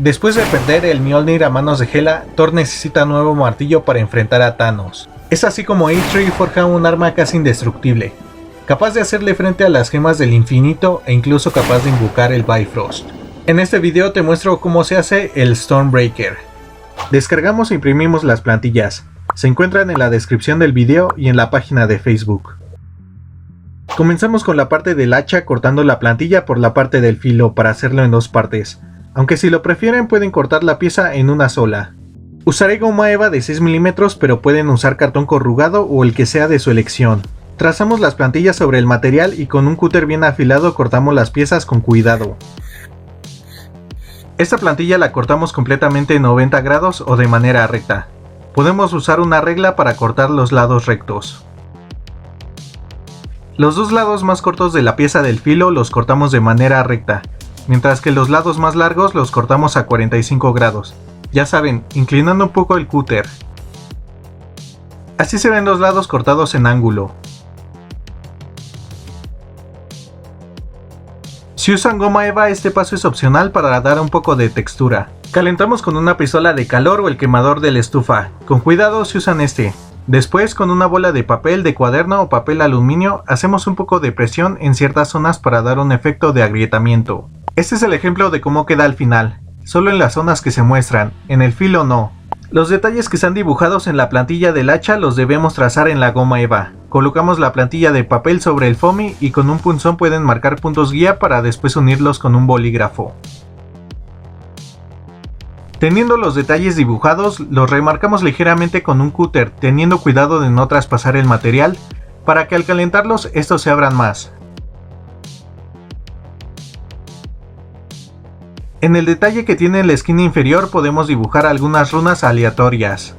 Después de perder el Mjolnir a manos de Hela, Thor necesita un nuevo martillo para enfrentar a Thanos. Es así como Eitri forja un arma casi indestructible, capaz de hacerle frente a las gemas del infinito e incluso capaz de invocar el Bifrost. En este video te muestro cómo se hace el Stormbreaker. Descargamos e imprimimos las plantillas. Se encuentran en la descripción del video y en la página de Facebook. Comenzamos con la parte del hacha cortando la plantilla por la parte del filo para hacerlo en dos partes, aunque si lo prefieren pueden cortar la pieza en una sola. Usaré goma eva de 6 mm, pero pueden usar cartón corrugado o el que sea de su elección. Trazamos las plantillas sobre el material y con un cúter bien afilado cortamos las piezas con cuidado. Esta plantilla la cortamos completamente en 90 grados o de manera recta. Podemos usar una regla para cortar los lados rectos. Los dos lados más cortos de la pieza del filo los cortamos de manera recta, mientras que los lados más largos los cortamos a 45 grados. Ya saben, inclinando un poco el cúter. Así se ven los lados cortados en ángulo. Si usan goma eva, este paso es opcional para dar un poco de textura. Calentamos con una pistola de calor o el quemador de la estufa. Con cuidado si usan este. Después, con una bola de papel de cuaderno o papel aluminio, hacemos un poco de presión en ciertas zonas para dar un efecto de agrietamiento. Este es el ejemplo de cómo queda al final, solo en las zonas que se muestran, en el filo no. Los detalles que están dibujados en la plantilla del hacha los debemos trazar en la goma eva. Colocamos la plantilla de papel sobre el foamy y con un punzón pueden marcar puntos guía para después unirlos con un bolígrafo. Teniendo los detalles dibujados, los remarcamos ligeramente con un cúter, teniendo cuidado de no traspasar el material, para que al calentarlos estos se abran más. En el detalle que tiene en la esquina inferior podemos dibujar algunas runas aleatorias.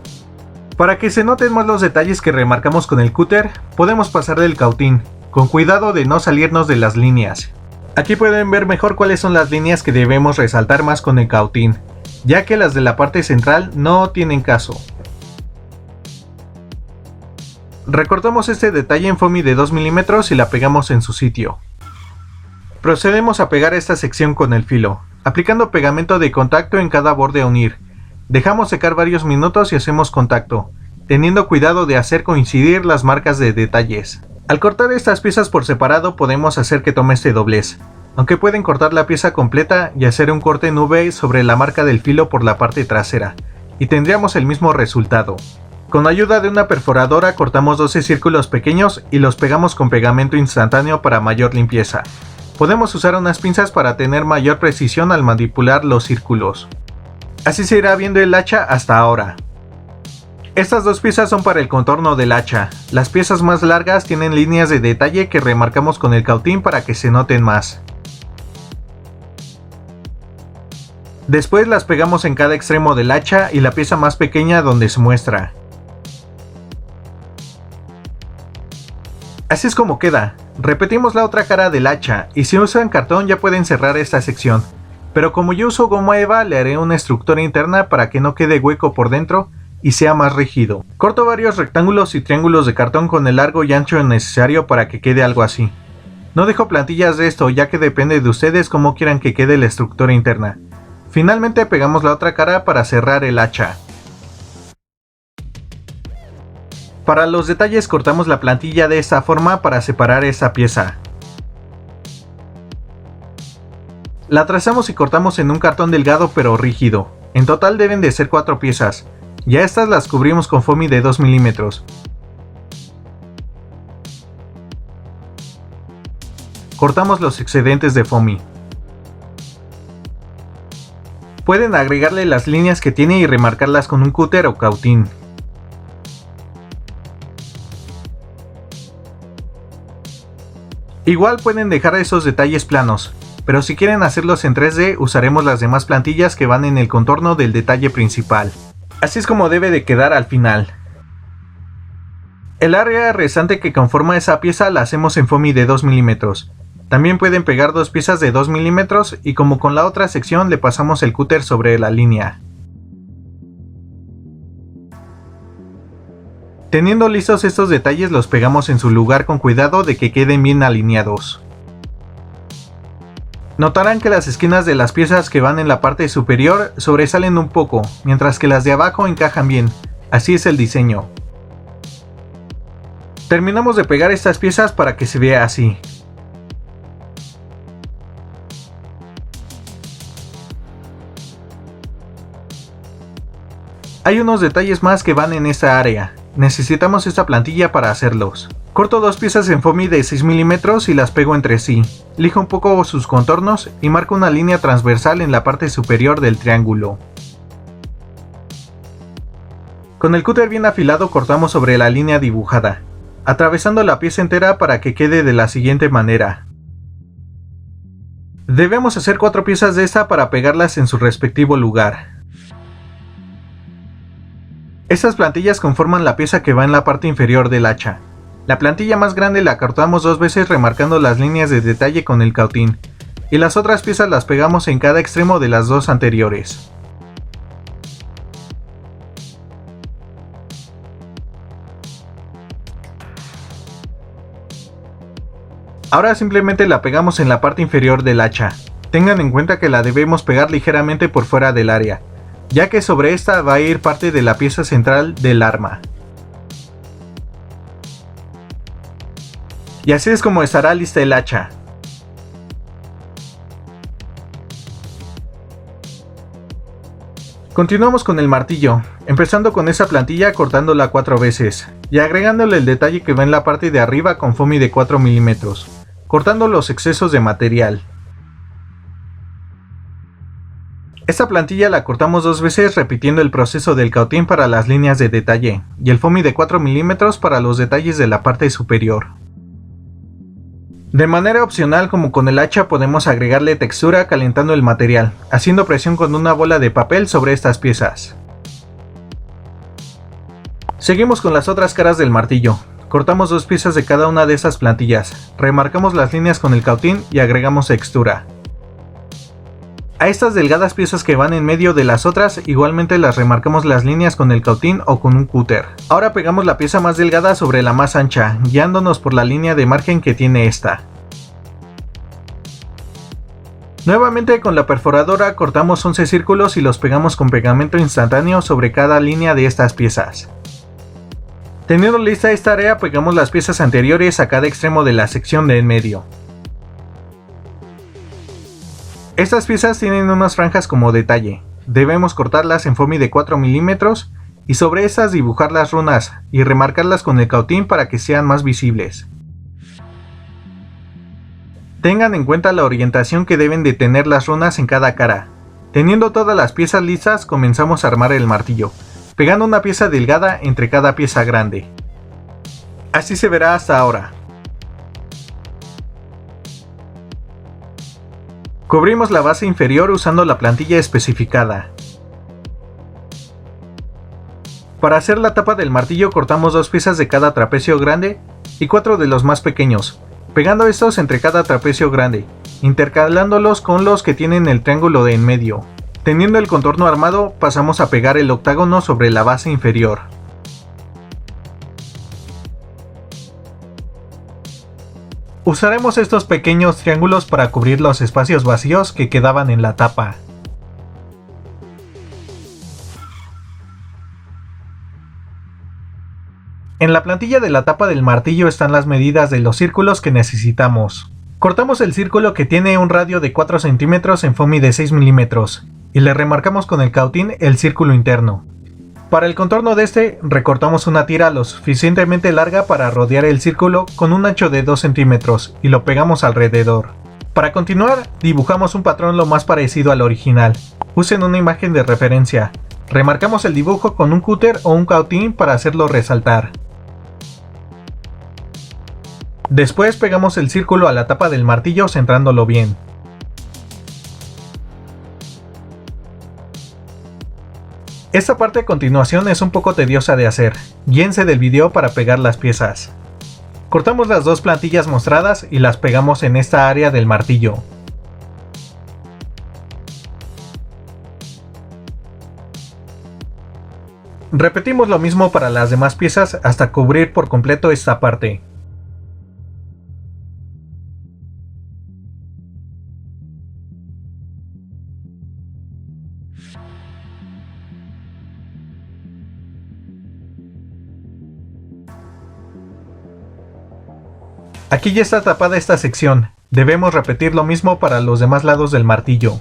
Para que se noten más los detalles que remarcamos con el cúter, podemos pasarle el cautín, con cuidado de no salirnos de las líneas. Aquí pueden ver mejor cuáles son las líneas que debemos resaltar más con el cautín, ya que las de la parte central no tienen caso. Recortamos este detalle en foamy de 2 mm y la pegamos en su sitio. Procedemos a pegar esta sección con el filo, aplicando pegamento de contacto en cada borde a unir. Dejamos secar varios minutos y hacemos contacto, teniendo cuidado de hacer coincidir las marcas de detalles. Al cortar estas piezas por separado podemos hacer que tome este doblez, aunque pueden cortar la pieza completa y hacer un corte en V sobre la marca del filo por la parte trasera, y tendríamos el mismo resultado. Con ayuda de una perforadora cortamos 12 círculos pequeños y los pegamos con pegamento instantáneo para mayor limpieza. Podemos usar unas pinzas para tener mayor precisión al manipular los círculos. Así se irá viendo el hacha hasta ahora. Estas dos piezas son para el contorno del hacha. Las piezas más largas tienen líneas de detalle que remarcamos con el cautín para que se noten más. Después las pegamos en cada extremo del hacha y la pieza más pequeña donde se muestra. Así es como queda. Repetimos la otra cara del hacha y si usan cartón ya pueden cerrar esta sección. Pero como yo uso goma eva le haré una estructura interna para que no quede hueco por dentro y sea más rígido. Corto varios rectángulos y triángulos de cartón con el largo y ancho necesario para que quede algo así. No dejo plantillas de esto ya que depende de ustedes cómo quieran que quede la estructura interna. Finalmente pegamos la otra cara para cerrar el hacha. Para los detalles cortamos la plantilla de esta forma para separar esta pieza. La trazamos y cortamos en un cartón delgado pero rígido. En total deben de ser 4 piezas. Ya estas las cubrimos con foamy de 2 mm. Cortamos los excedentes de foamy. Pueden agregarle las líneas que tiene y remarcarlas con un cúter o cautín. Igual pueden dejar esos detalles planos, pero si quieren hacerlos en 3D usaremos las demás plantillas que van en el contorno del detalle principal. Así es como debe de quedar al final. El área restante que conforma esa pieza la hacemos en foamy de 2 mm. También pueden pegar dos piezas de 2 mm y como con la otra sección le pasamos el cúter sobre la línea. Teniendo listos estos detalles los pegamos en su lugar con cuidado de que queden bien alineados. Notarán que las esquinas de las piezas que van en la parte superior sobresalen un poco, mientras que las de abajo encajan bien. Así es el diseño. Terminamos de pegar estas piezas para que se vea así. Hay unos detalles más que van en esta área. Necesitamos esta plantilla para hacerlos. Corto dos piezas en foamy de 6 milímetros y las pego entre sí. Lijo un poco sus contornos y marco una línea transversal en la parte superior del triángulo. Con el cúter bien afilado cortamos sobre la línea dibujada, atravesando la pieza entera para que quede de la siguiente manera. Debemos hacer 4 piezas de esta para pegarlas en su respectivo lugar. Estas plantillas conforman la pieza que va en la parte inferior del hacha. La plantilla más grande la cortamos 2 veces remarcando las líneas de detalle con el cautín, y las otras piezas las pegamos en cada extremo de las 2 anteriores. Ahora simplemente la pegamos en la parte inferior del hacha. Tengan en cuenta que la debemos pegar ligeramente por fuera del área, ya que sobre esta va a ir parte de la pieza central del arma. Y así es como estará lista el hacha. Continuamos con el martillo, empezando con esa plantilla cortándola 4 veces, y agregándole el detalle que va en la parte de arriba con foamy de 4 milímetros, cortando los excesos de material. Esta plantilla la cortamos 2 veces repitiendo el proceso del cautín para las líneas de detalle, y el foamy de 4 milímetros para los detalles de la parte superior. De manera opcional, como con el hacha, podemos agregarle textura calentando el material, haciendo presión con una bola de papel sobre estas piezas. Seguimos con las otras caras del martillo. Cortamos 2 piezas de cada una de estas plantillas, remarcamos las líneas con el cautín y agregamos textura. A estas delgadas piezas que van en medio de las otras, igualmente las remarcamos las líneas con el cautín o con un cúter. Ahora pegamos la pieza más delgada sobre la más ancha, guiándonos por la línea de margen que tiene esta. Nuevamente con la perforadora cortamos 11 círculos y los pegamos con pegamento instantáneo sobre cada línea de estas piezas. Teniendo lista esta área, pegamos las piezas anteriores a cada extremo de la sección de en medio. Estas piezas tienen unas franjas como detalle. Debemos cortarlas en foamy de 4 milímetros y sobre estas dibujar las runas y remarcarlas con el cautín para que sean más visibles. Tengan en cuenta la orientación que deben de tener las runas en cada cara. Teniendo todas las piezas listas, comenzamos a armar el martillo, pegando una pieza delgada entre cada pieza grande. Así se verá hasta ahora. Cubrimos la base inferior usando la plantilla especificada. Para hacer la tapa del martillo cortamos 2 piezas de cada trapecio grande y 4 de los más pequeños, pegando estos entre cada trapecio grande, intercalándolos con los que tienen el triángulo de en medio. Teniendo el contorno armado, pasamos a pegar el octágono sobre la base inferior. Usaremos estos pequeños triángulos para cubrir los espacios vacíos que quedaban en la tapa. En la plantilla de la tapa del martillo están las medidas de los círculos que necesitamos. Cortamos el círculo que tiene un radio de 4 centímetros en foamy de 6 milímetros y le remarcamos con el cautín el círculo interno. Para el contorno de este, recortamos una tira lo suficientemente larga para rodear el círculo con un ancho de 2 centímetros y lo pegamos alrededor. Para continuar, dibujamos un patrón lo más parecido al original. Usen una imagen de referencia. Remarcamos el dibujo con un cúter o un cautín para hacerlo resaltar. Después pegamos el círculo a la tapa del martillo centrándolo bien. Esta parte a continuación es un poco tediosa de hacer, guíense del video para pegar las piezas. Cortamos las 2 plantillas mostradas y las pegamos en esta área del martillo. Repetimos lo mismo para las demás piezas hasta cubrir por completo esta parte. Aquí ya está tapada esta sección, debemos repetir lo mismo para los demás lados del martillo.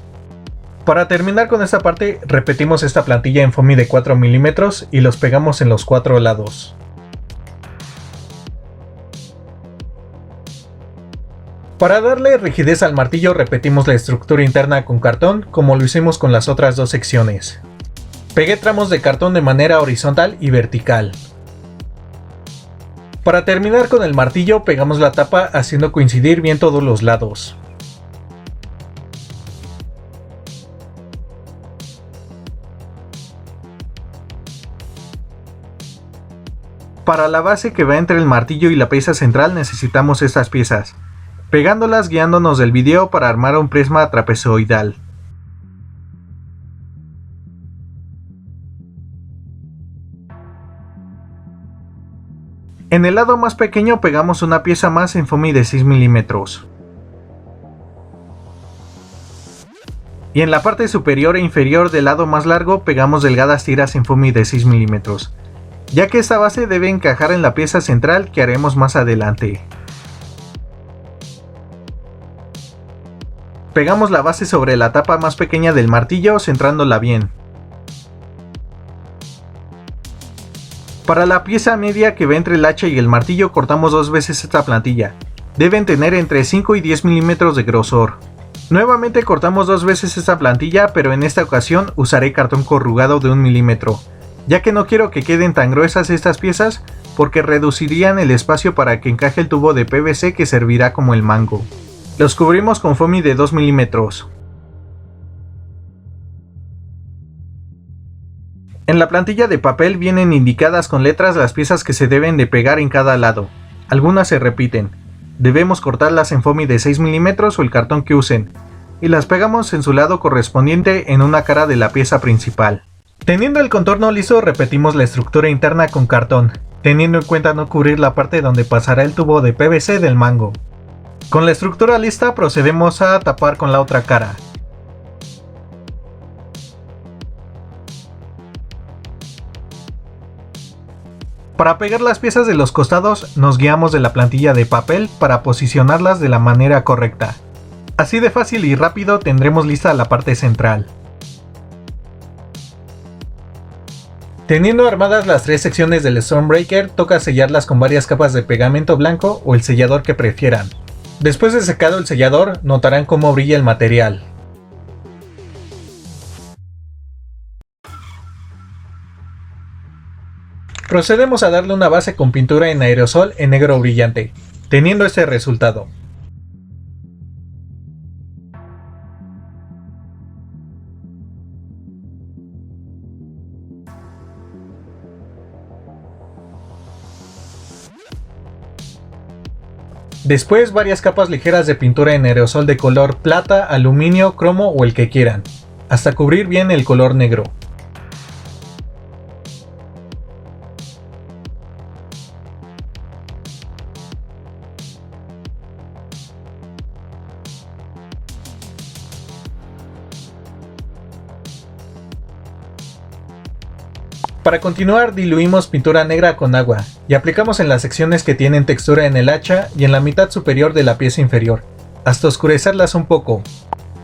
Para terminar con esta parte, repetimos esta plantilla en foamy de 4 milímetros y los pegamos en los 4 lados. Para darle rigidez al martillo repetimos la estructura interna con cartón como lo hicimos con las otras dos secciones. Pegué tramos de cartón de manera horizontal y vertical. Para terminar con el martillo pegamos la tapa haciendo coincidir bien todos los lados. Para la base que va entre el martillo y la pieza central necesitamos estas piezas, pegándolas guiándonos del video para armar un prisma trapezoidal. En el lado más pequeño pegamos una pieza más en foamy de 6 milímetros. Y en la parte superior e inferior del lado más largo pegamos delgadas tiras en foamy de 6 milímetros, ya que esta base debe encajar en la pieza central que haremos más adelante. Pegamos la base sobre la tapa más pequeña del martillo centrándola bien. Para la pieza media que va entre el hacha y el martillo cortamos 2 veces esta plantilla. Deben tener entre 5 y 10 milímetros de grosor. Nuevamente cortamos 2 veces esta plantilla, pero en esta ocasión usaré cartón corrugado de 1 milímetro, ya que no quiero que queden tan gruesas estas piezas porque reducirían el espacio para que encaje el tubo de PVC que servirá como el mango. Los cubrimos con foamy de 2 milímetros. En la plantilla de papel vienen indicadas con letras las piezas que se deben de pegar en cada lado. Algunas se repiten. Debemos cortarlas en foamy de 6 milímetros o el cartón que usen, y las pegamos en su lado correspondiente en una cara de la pieza principal. Teniendo el contorno liso repetimos la estructura interna con cartón, teniendo en cuenta no cubrir la parte donde pasará el tubo de PVC del mango. Con la estructura lista procedemos a tapar con la otra cara. Para pegar las piezas de los costados nos guiamos de la plantilla de papel para posicionarlas de la manera correcta. Así de fácil y rápido tendremos lista la parte central. Teniendo armadas las 3 secciones del Stormbreaker, toca sellarlas con varias capas de pegamento blanco o el sellador que prefieran. Después de secado el sellador, notarán cómo brilla el material. Procedemos a darle una base con pintura en aerosol en negro brillante, teniendo este resultado. Después varias capas ligeras de pintura en aerosol de color plata, aluminio, cromo o el que quieran, hasta cubrir bien el color negro. Para continuar diluimos pintura negra con agua y aplicamos en las secciones que tienen textura en el hacha y en la mitad superior de la pieza inferior, hasta oscurecerlas un poco.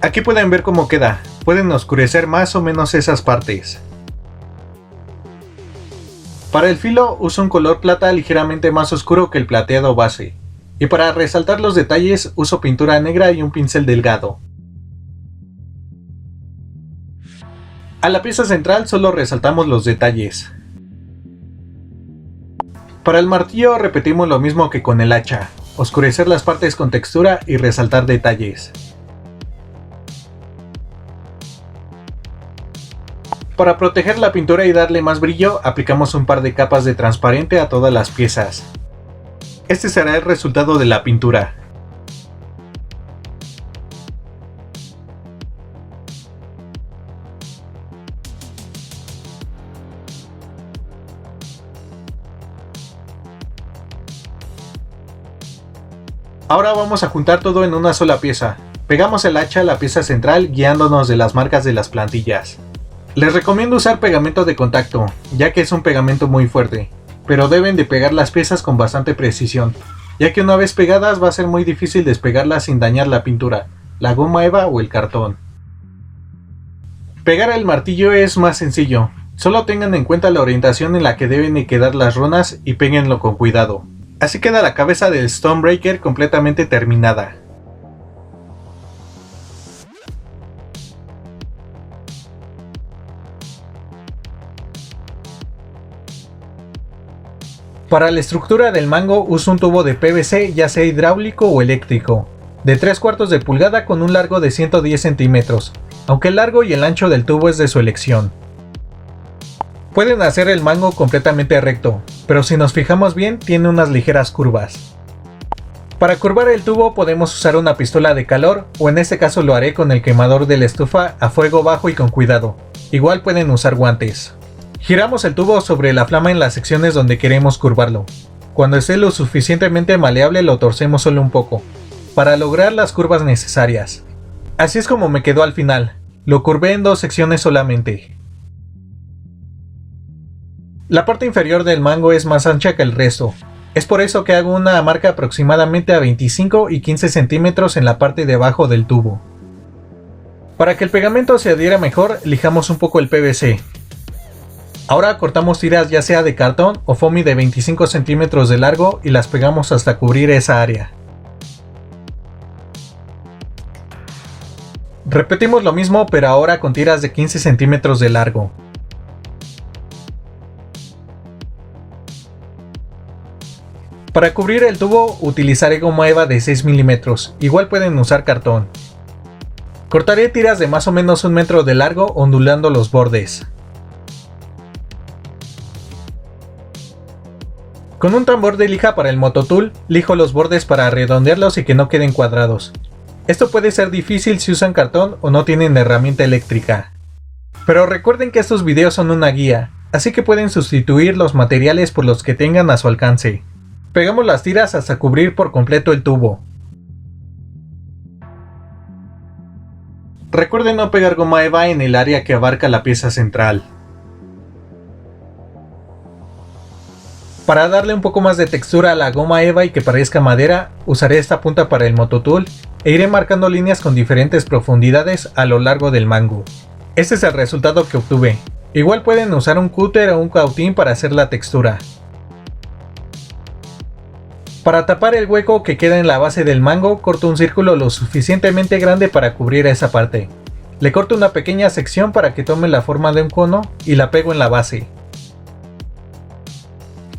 Aquí pueden ver cómo queda, pueden oscurecer más o menos esas partes. Para el filo uso un color plata ligeramente más oscuro que el plateado base, y para resaltar los detalles uso pintura negra y un pincel delgado. A la pieza central solo resaltamos los detalles. Para el martillo repetimos lo mismo que con el hacha, oscurecer las partes con textura y resaltar detalles. Para proteger la pintura y darle más brillo, aplicamos un par de capas de transparente a todas las piezas. Este será el resultado de la pintura. Ahora vamos a juntar todo en una sola pieza. Pegamos el hacha a la pieza central guiándonos de las marcas de las plantillas. Les recomiendo usar pegamento de contacto, ya que es un pegamento muy fuerte, pero deben de pegar las piezas con bastante precisión, ya que una vez pegadas va a ser muy difícil despegarlas sin dañar la pintura, la goma eva o el cartón. Pegar el martillo es más sencillo, solo tengan en cuenta la orientación en la que deben quedar las runas y péguenlo con cuidado. Así queda la cabeza del Stonebreaker completamente terminada. Para la estructura del mango uso un tubo de PVC, ya sea hidráulico o eléctrico, de 3/4 de pulgada con un largo de 110 centímetros, aunque el largo y el ancho del tubo es de su elección. Pueden hacer el mango completamente recto, pero si nos fijamos bien tiene unas ligeras curvas. Para curvar el tubo podemos usar una pistola de calor, o en este caso lo haré con el quemador de la estufa a fuego bajo y con cuidado. Igual pueden usar guantes. Giramos el tubo sobre la flama en las secciones donde queremos curvarlo. Cuando esté lo suficientemente maleable lo torcemos solo un poco, para lograr las curvas necesarias. Así es como me quedó al final, lo curvé en 2 secciones solamente. La parte inferior del mango es más ancha que el resto, es por eso que hago una marca aproximadamente a 25 y 15 centímetros en la parte de abajo del tubo. Para que el pegamento se adhiera mejor, lijamos un poco el PVC. Ahora cortamos tiras ya sea de cartón o foamy de 25 centímetros de largo y las pegamos hasta cubrir esa área. Repetimos lo mismo pero ahora con tiras de 15 centímetros de largo. Para cubrir el tubo utilizaré goma eva de 6 milímetros, igual pueden usar cartón. Cortaré tiras de más o menos 1 metro de largo ondulando los bordes. Con un tambor de lija para el mototool, lijo los bordes para redondearlos y que no queden cuadrados. Esto puede ser difícil si usan cartón o no tienen herramienta eléctrica. Pero recuerden que estos videos son una guía, así que pueden sustituir los materiales por los que tengan a su alcance. Pegamos las tiras hasta cubrir por completo el tubo. Recuerden no pegar goma eva en el área que abarca la pieza central. Para darle un poco más de textura a la goma eva y que parezca madera, usaré esta punta para el mototool e iré marcando líneas con diferentes profundidades a lo largo del mango. Este es el resultado que obtuve. Igual pueden usar un cúter o un cautín para hacer la textura. Para tapar el hueco que queda en la base del mango, corto un círculo lo suficientemente grande para cubrir esa parte. Le corto una pequeña sección para que tome la forma de un cono y la pego en la base.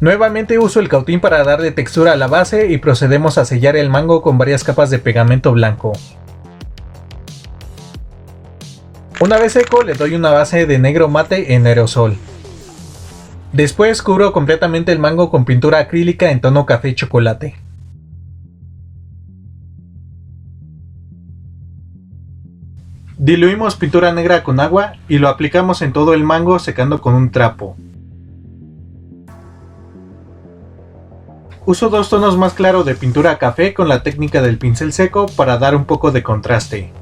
Nuevamente uso el cautín para darle textura a la base y procedemos a sellar el mango con varias capas de pegamento blanco. Una vez seco le doy una base de negro mate en aerosol. Después cubro completamente el mango con pintura acrílica en tono café chocolate. Diluimos pintura negra con agua y lo aplicamos en todo el mango secando con un trapo. Uso 2 tonos más claros de pintura café con la técnica del pincel seco para dar un poco de contraste.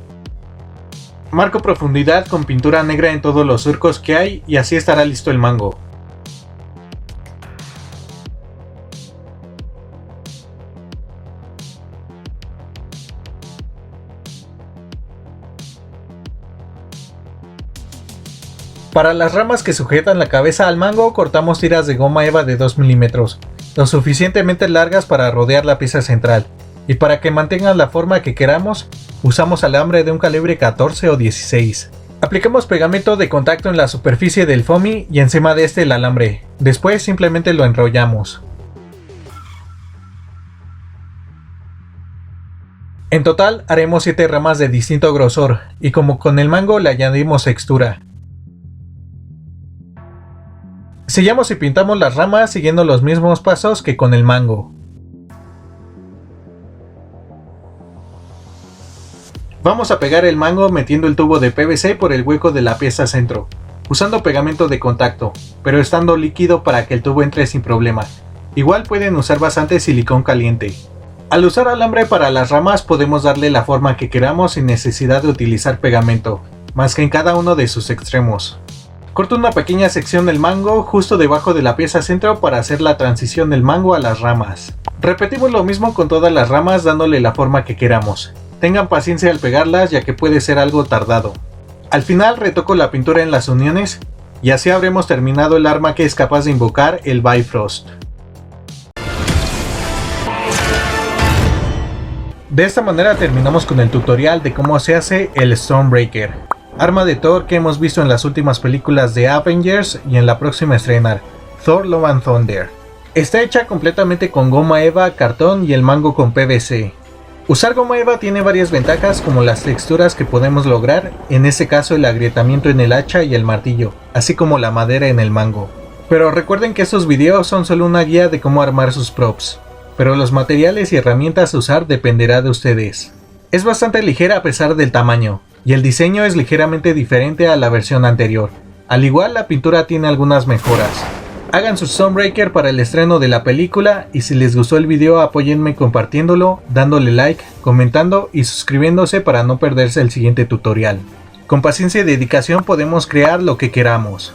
Marco profundidad con pintura negra en todos los surcos que hay y así estará listo el mango. Para las ramas que sujetan la cabeza al mango cortamos tiras de goma eva de 2 milímetros, lo suficientemente largas para rodear la pieza central, y para que mantengan la forma que queramos, usamos alambre de un calibre 14 o 16. Aplicamos pegamento de contacto en la superficie del foamy y encima de este el alambre, después simplemente lo enrollamos. En total haremos 7 ramas de distinto grosor, y como con el mango le añadimos textura. Sellamos y pintamos las ramas siguiendo los mismos pasos que con el mango. Vamos a pegar el mango metiendo el tubo de PVC por el hueco de la pieza centro, usando pegamento de contacto, pero estando líquido para que el tubo entre sin problema. Igual pueden usar bastante silicón caliente. Al usar alambre para las ramas podemos darle la forma que queramos sin necesidad de utilizar pegamento, más que en cada uno de sus extremos. Corto una pequeña sección del mango justo debajo de la pieza centro para hacer la transición del mango a las ramas. Repetimos lo mismo con todas las ramas dándole la forma que queramos. Tengan paciencia al pegarlas ya que puede ser algo tardado. Al final retoco la pintura en las uniones y así habremos terminado el arma que es capaz de invocar el Bifrost. De esta manera terminamos con el tutorial de cómo se hace el Stormbreaker, arma de Thor que hemos visto en las últimas películas de Avengers y en la próxima a estrenar, Thor Love and Thunder. Está hecha completamente con goma eva, cartón y el mango con PVC. Usar goma eva tiene varias ventajas como las texturas que podemos lograr, en este caso el agrietamiento en el hacha y el martillo, así como la madera en el mango. Pero recuerden que estos videos son solo una guía de cómo armar sus props, pero los materiales y herramientas a usar dependerá de ustedes. Es bastante ligera a pesar del tamaño, y el diseño es ligeramente diferente a la versión anterior. Al igual la pintura tiene algunas mejoras. Hagan su Stormbreaker para el estreno de la película y si les gustó el video apóyenme compartiéndolo, dándole like, comentando y suscribiéndose para no perderse el siguiente tutorial. Con paciencia y dedicación podemos crear lo que queramos.